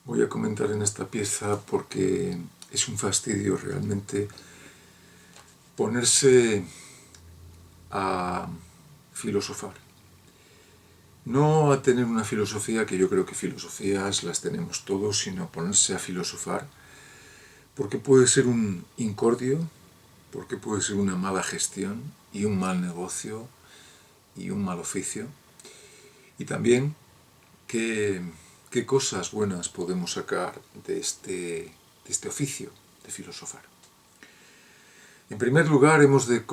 Voy a comentar en esta pieza porque es un fastidio realmente ponerse a filosofar. No a tener una filosofía, que yo creo que filosofías las tenemos todos, sino ponerse a filosofar, porque puede ser un incordio, porque puede ser una mala gestión y un mal negocio y un mal oficio, y también qué cosas buenas podemos sacar de este oficio de filosofar. En primer lugar, hemos de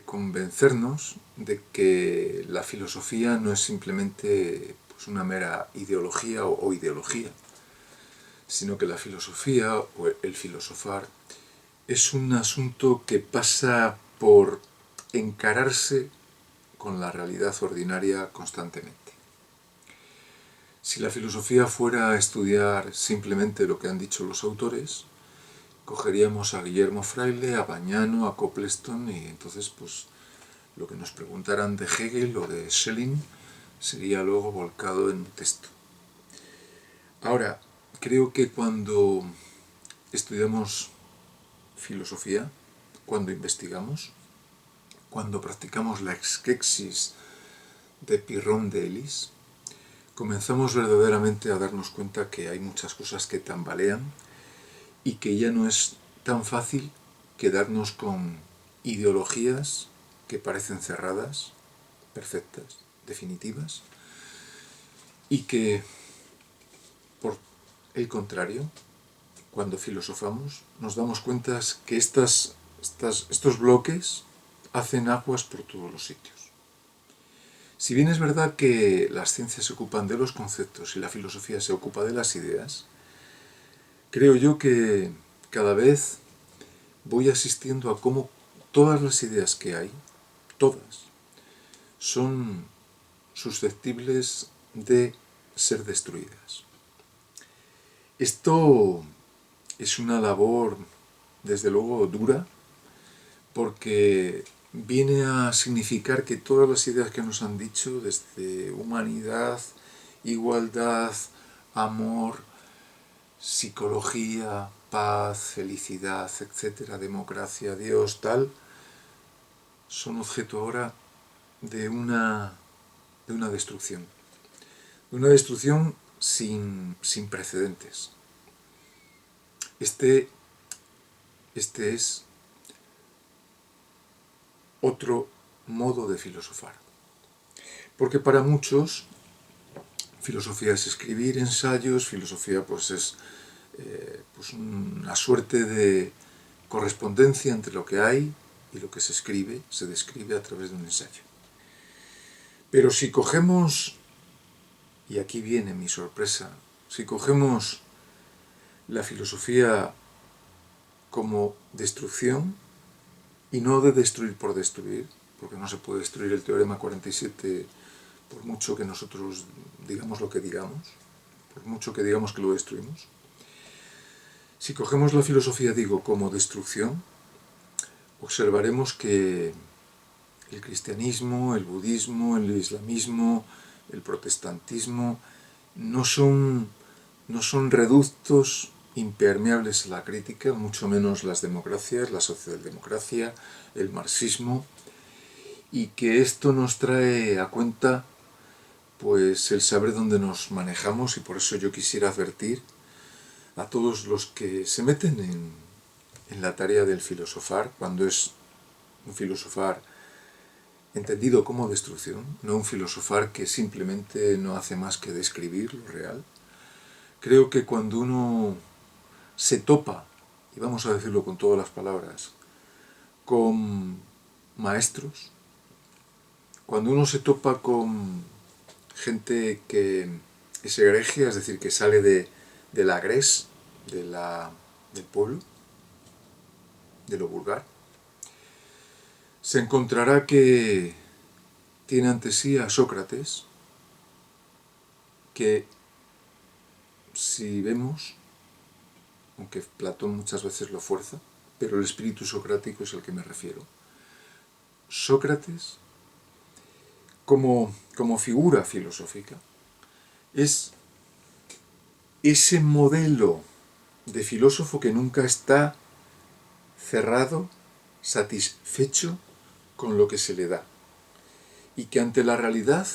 convencernos de que la filosofía no es simplemente una mera ideología o ideología, sino que la filosofía o el filosofar es un asunto que pasa por encararse con la realidad ordinaria constantemente. Si la filosofía fuera a estudiar simplemente lo que han dicho los autores, cogeríamos a Guillermo Fraile, a Bañano, a Copleston, y entonces lo que nos preguntaran de Hegel o de Schelling sería luego volcado en un texto. Ahora, creo que cuando estudiamos filosofía, cuando investigamos, cuando practicamos la exquexis de Pirrón de Elis, comenzamos verdaderamente a darnos cuenta que hay muchas cosas que tambalean y que ya no es tan fácil quedarnos con ideologías que parecen cerradas, perfectas, definitivas, y que, por el contrario, cuando filosofamos, nos damos cuenta que estos bloques hacen aguas por todos los sitios. Si bien es verdad que las ciencias se ocupan de los conceptos y la filosofía se ocupa de las ideas, creo yo que cada vez voy asistiendo a cómo todas las ideas que hay, todas, son susceptibles de ser destruidas. Esto es una labor, desde luego, dura, porque viene a significar que todas las ideas que nos han dicho, desde humanidad, igualdad, amor, psicología, paz, felicidad, etcétera, democracia, Dios, tal, son objeto ahora de una destrucción. De una destrucción sin precedentes. Este es otro modo de filosofar. Porque para muchos, filosofía es escribir ensayos, filosofía es una suerte de correspondencia entre lo que hay y lo que se escribe, se describe a través de un ensayo. Pero si cogemos, y aquí viene mi sorpresa, si cogemos la filosofía como destrucción, y no de destruir por destruir, porque no se puede destruir el teorema 47 por mucho que nosotros digamos lo que digamos, por mucho que digamos que lo destruimos. Si cogemos la filosofía, digo, como destrucción, observaremos que el cristianismo, el budismo, el islamismo, el protestantismo no son reductos impermeables a la crítica, mucho menos las democracias, la socialdemocracia, el marxismo, y que esto nos trae a cuenta el saber dónde nos manejamos, y por eso yo quisiera advertir a todos los que se meten en la tarea del filosofar, cuando es un filosofar entendido como destrucción, no un filosofar que simplemente no hace más que describir lo real. Creo que cuando uno se topa, y vamos a decirlo con todas las palabras, con maestros, cuando uno se topa con gente que es egregia, es decir, que sale de la gres, del pueblo, de lo vulgar, se encontrará que tiene ante sí a Sócrates, que si vemos, aunque Platón muchas veces lo fuerza, pero el espíritu socrático es al que me refiero. Sócrates, como figura filosófica, es ese modelo de filósofo que nunca está cerrado, satisfecho con lo que se le da, y que ante la realidad,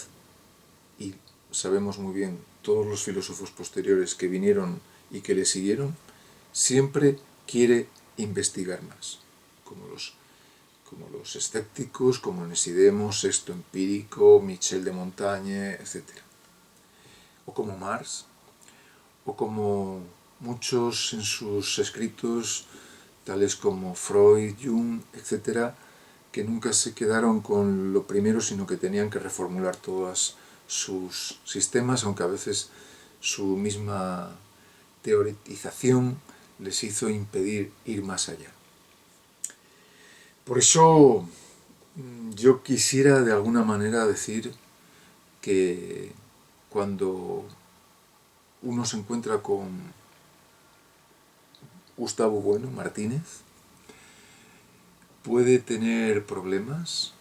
y sabemos muy bien todos los filósofos posteriores que vinieron y que le siguieron, siempre quiere investigar más, como los escépticos, como Nisidemo, Sexto Empírico, Michel de Montaigne, etc. O como Marx, o como muchos en sus escritos, tales como Freud, Jung, etc., que nunca se quedaron con lo primero, sino que tenían que reformular todos sus sistemas, aunque a veces su misma teoretización les hizo impedir ir más allá. Por eso yo quisiera de alguna manera decir que cuando uno se encuentra con Gustavo Bueno Martínez, puede tener problemas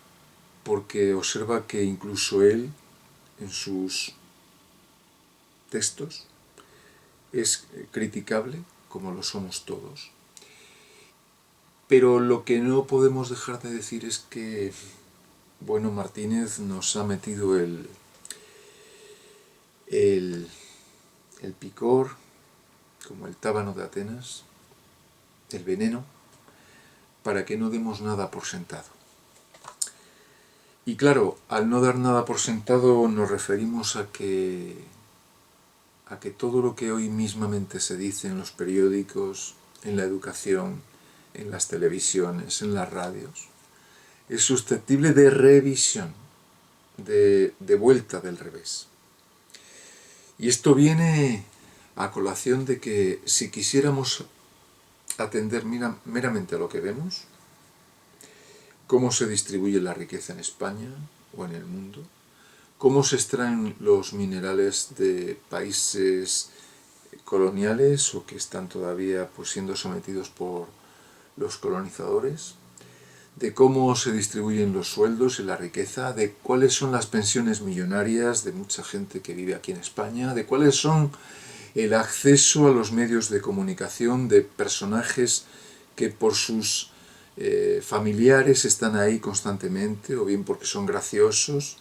porque observa que incluso él, en sus textos, es criticable, como lo somos todos. Pero lo que no podemos dejar de decir es que Bueno Martínez nos ha metido el picor, como el tábano de Atenas, el veneno, para que no demos nada por sentado. Y claro, al no dar nada por sentado nos referimos a que todo lo que hoy mismamente se dice en los periódicos, en la educación, en las televisiones, en las radios, es susceptible de revisión, de vuelta del revés. Y esto viene a colación de que si quisiéramos atender meramente a lo que vemos, cómo se distribuye la riqueza en España o en el mundo, cómo se extraen los minerales de países coloniales o que están todavía pues, siendo sometidos por los colonizadores, de cómo se distribuyen los sueldos y la riqueza, de cuáles son las pensiones millonarias de mucha gente que vive aquí en España, de cuáles son el acceso a los medios de comunicación de personajes que por sus familiares están ahí constantemente, o bien porque son graciosos,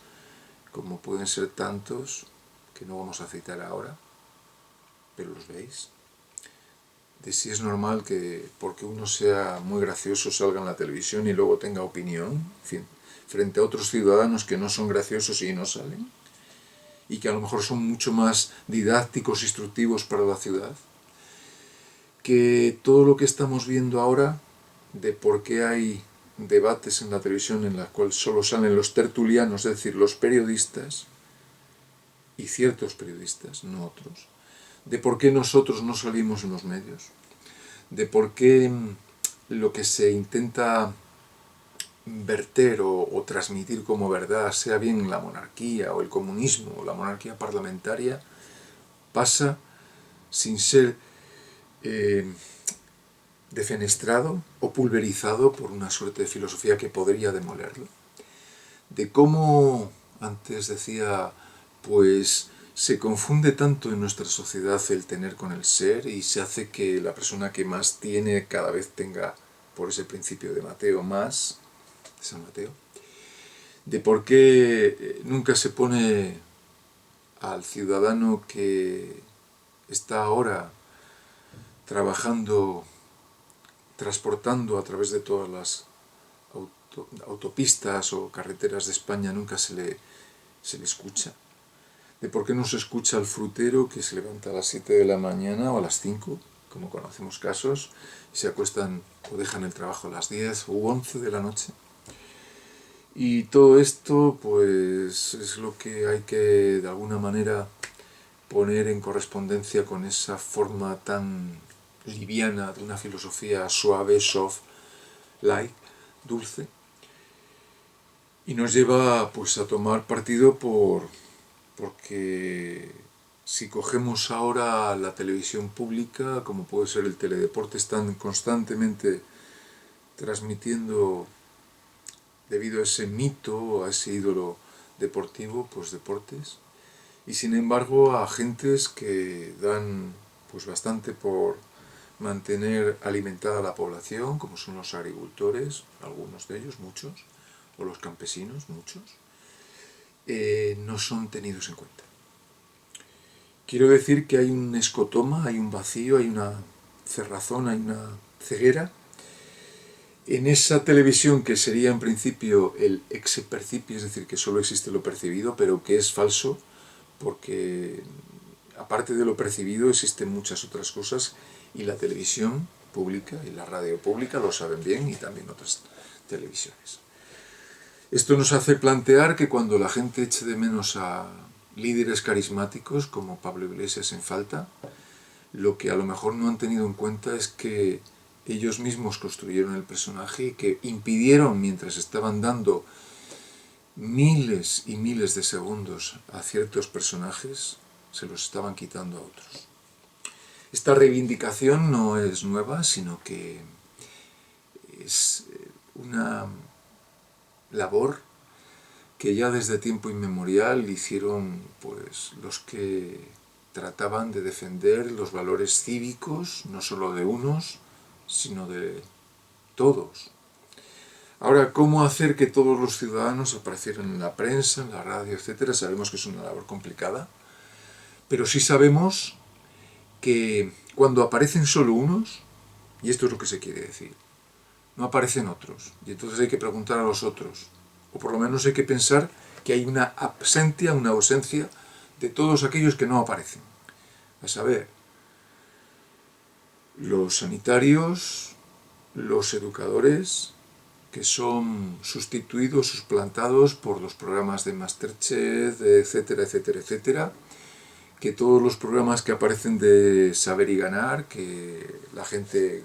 como pueden ser tantos, que no vamos a citar ahora, pero los veis. De si es normal que porque uno sea muy gracioso salga en la televisión y luego tenga opinión, en fin, frente a otros ciudadanos que no son graciosos y no salen, y que a lo mejor son mucho más didácticos, instructivos para la ciudad, que todo lo que estamos viendo ahora, de por qué hay debates en la televisión en los cuales solo salen los tertulianos, es decir, los periodistas, y ciertos periodistas, no otros, de por qué nosotros no salimos en los medios, de por qué lo que se intenta verter o transmitir como verdad, sea bien la monarquía o el comunismo o la monarquía parlamentaria, pasa sin ser defenestrado o pulverizado por una suerte de filosofía que podría demolerlo. De cómo, antes decía, pues se confunde tanto en nuestra sociedad el tener con el ser y se hace que la persona que más tiene cada vez tenga, por ese principio de Mateo, más, de San Mateo, de por qué nunca se pone al ciudadano que está ahora trabajando, transportando a través de todas las autopistas o carreteras de España, nunca se le escucha. De por qué no se escucha al frutero que se levanta a las 7 de la mañana o a las 5, como conocemos casos, y se acuestan o dejan el trabajo a las 10 u 11 de la noche. Y todo esto pues es lo que hay que de alguna manera poner en correspondencia con esa forma tan liviana de una filosofía suave, soft, light, dulce, y nos lleva pues a tomar partido porque si cogemos ahora la televisión pública, como puede ser el teledeporte, están constantemente transmitiendo, debido a ese mito, a ese ídolo deportivo, pues deportes, y sin embargo a agentes que dan pues bastante por mantener alimentada a la población, como son los agricultores, algunos de ellos, muchos, o los campesinos, muchos, no son tenidos en cuenta. Quiero decir que hay un escotoma, hay un vacío, hay una cerrazón, hay una ceguera en esa televisión que sería en principio el ex percipi, es decir, que solo existe lo percibido, pero que es falso, porque aparte de lo percibido existen muchas otras cosas, y la televisión pública y la radio pública lo saben bien, y también otras televisiones. Esto nos hace plantear que cuando la gente eche de menos a líderes carismáticos como Pablo Iglesias en falta, lo que a lo mejor no han tenido en cuenta es que ellos mismos construyeron el personaje y que impidieron, mientras estaban dando miles y miles de segundos a ciertos personajes, se los estaban quitando a otros. Esta reivindicación no es nueva, sino que es una labor que ya desde tiempo inmemorial hicieron pues los que trataban de defender los valores cívicos, no solo de unos, sino de todos. Ahora, ¿cómo hacer que todos los ciudadanos aparecieran en la prensa, en la radio, etcétera? Sabemos que es una labor complicada, pero sí sabemos que cuando aparecen solo unos, y esto es lo que se quiere decir, no aparecen otros, y entonces hay que preguntar a los otros, o por lo menos hay que pensar que hay una ausencia de todos aquellos que no aparecen. A saber, los sanitarios, los educadores, que son sustituidos, suplantados por los programas de Masterchef, etcétera, etcétera, etcétera, que todos los programas que aparecen de Saber y Ganar, que la gente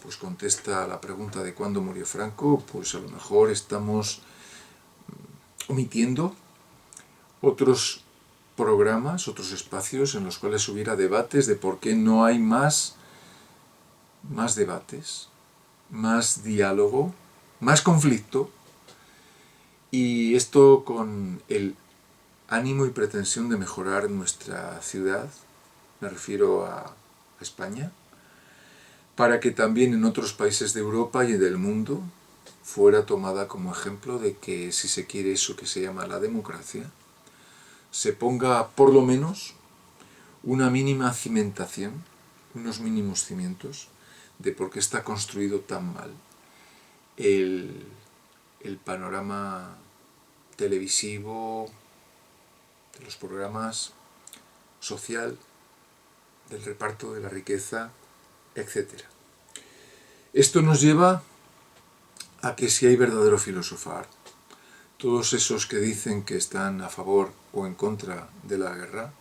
pues contesta a la pregunta de cuándo murió Franco, pues a lo mejor estamos omitiendo otros programas, otros espacios en los cuales hubiera debates de por qué no hay más debates, más diálogo, más conflicto, y esto con el ánimo y pretensión de mejorar nuestra ciudad, me refiero a España, para que también en otros países de Europa y del mundo fuera tomada como ejemplo de que si se quiere eso que se llama la democracia, se ponga por lo menos una mínima cimentación, unos mínimos cimientos de por qué está construido tan mal el panorama televisivo, de los programas social, del reparto de la riqueza, etc. Esto nos lleva a que si hay verdadero filosofar, todos esos que dicen que están a favor o en contra de la guerra,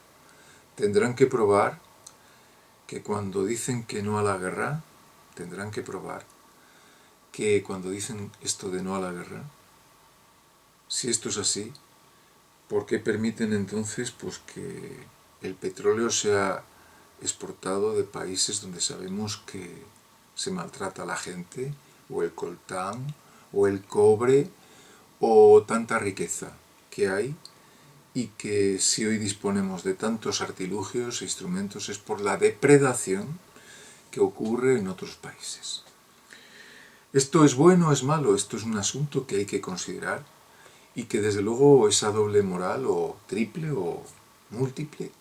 tendrán que probar que cuando dicen que no a la guerra, tendrán que probar que cuando dicen esto de no a la guerra, si esto es así, ¿por qué permiten entonces pues que el petróleo sea exportado de países donde sabemos que se maltrata a la gente, o el coltán, o el cobre, o tanta riqueza que hay, y que si hoy disponemos de tantos artilugios e instrumentos es por la depredación que ocurre en otros países? ¿Esto es bueno o es malo? Esto es un asunto que hay que considerar, y que desde luego esa doble moral, o triple o múltiple,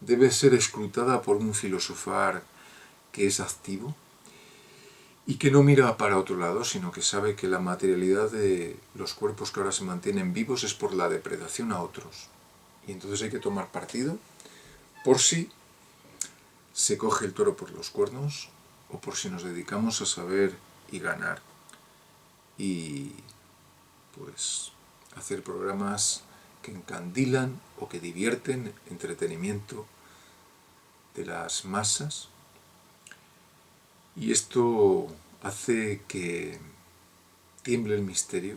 debe ser escrutada por un filosofar que es activo y que no mira para otro lado, sino que sabe que la materialidad de los cuerpos que ahora se mantienen vivos es por la depredación a otros. Y entonces hay que tomar partido por si se coge el toro por los cuernos, o por si nos dedicamos a saber y ganar y pues hacer programas que encandilan o que divierten, entretenimiento de las masas, y esto hace que tiemble el misterio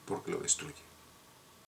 porque lo destruye.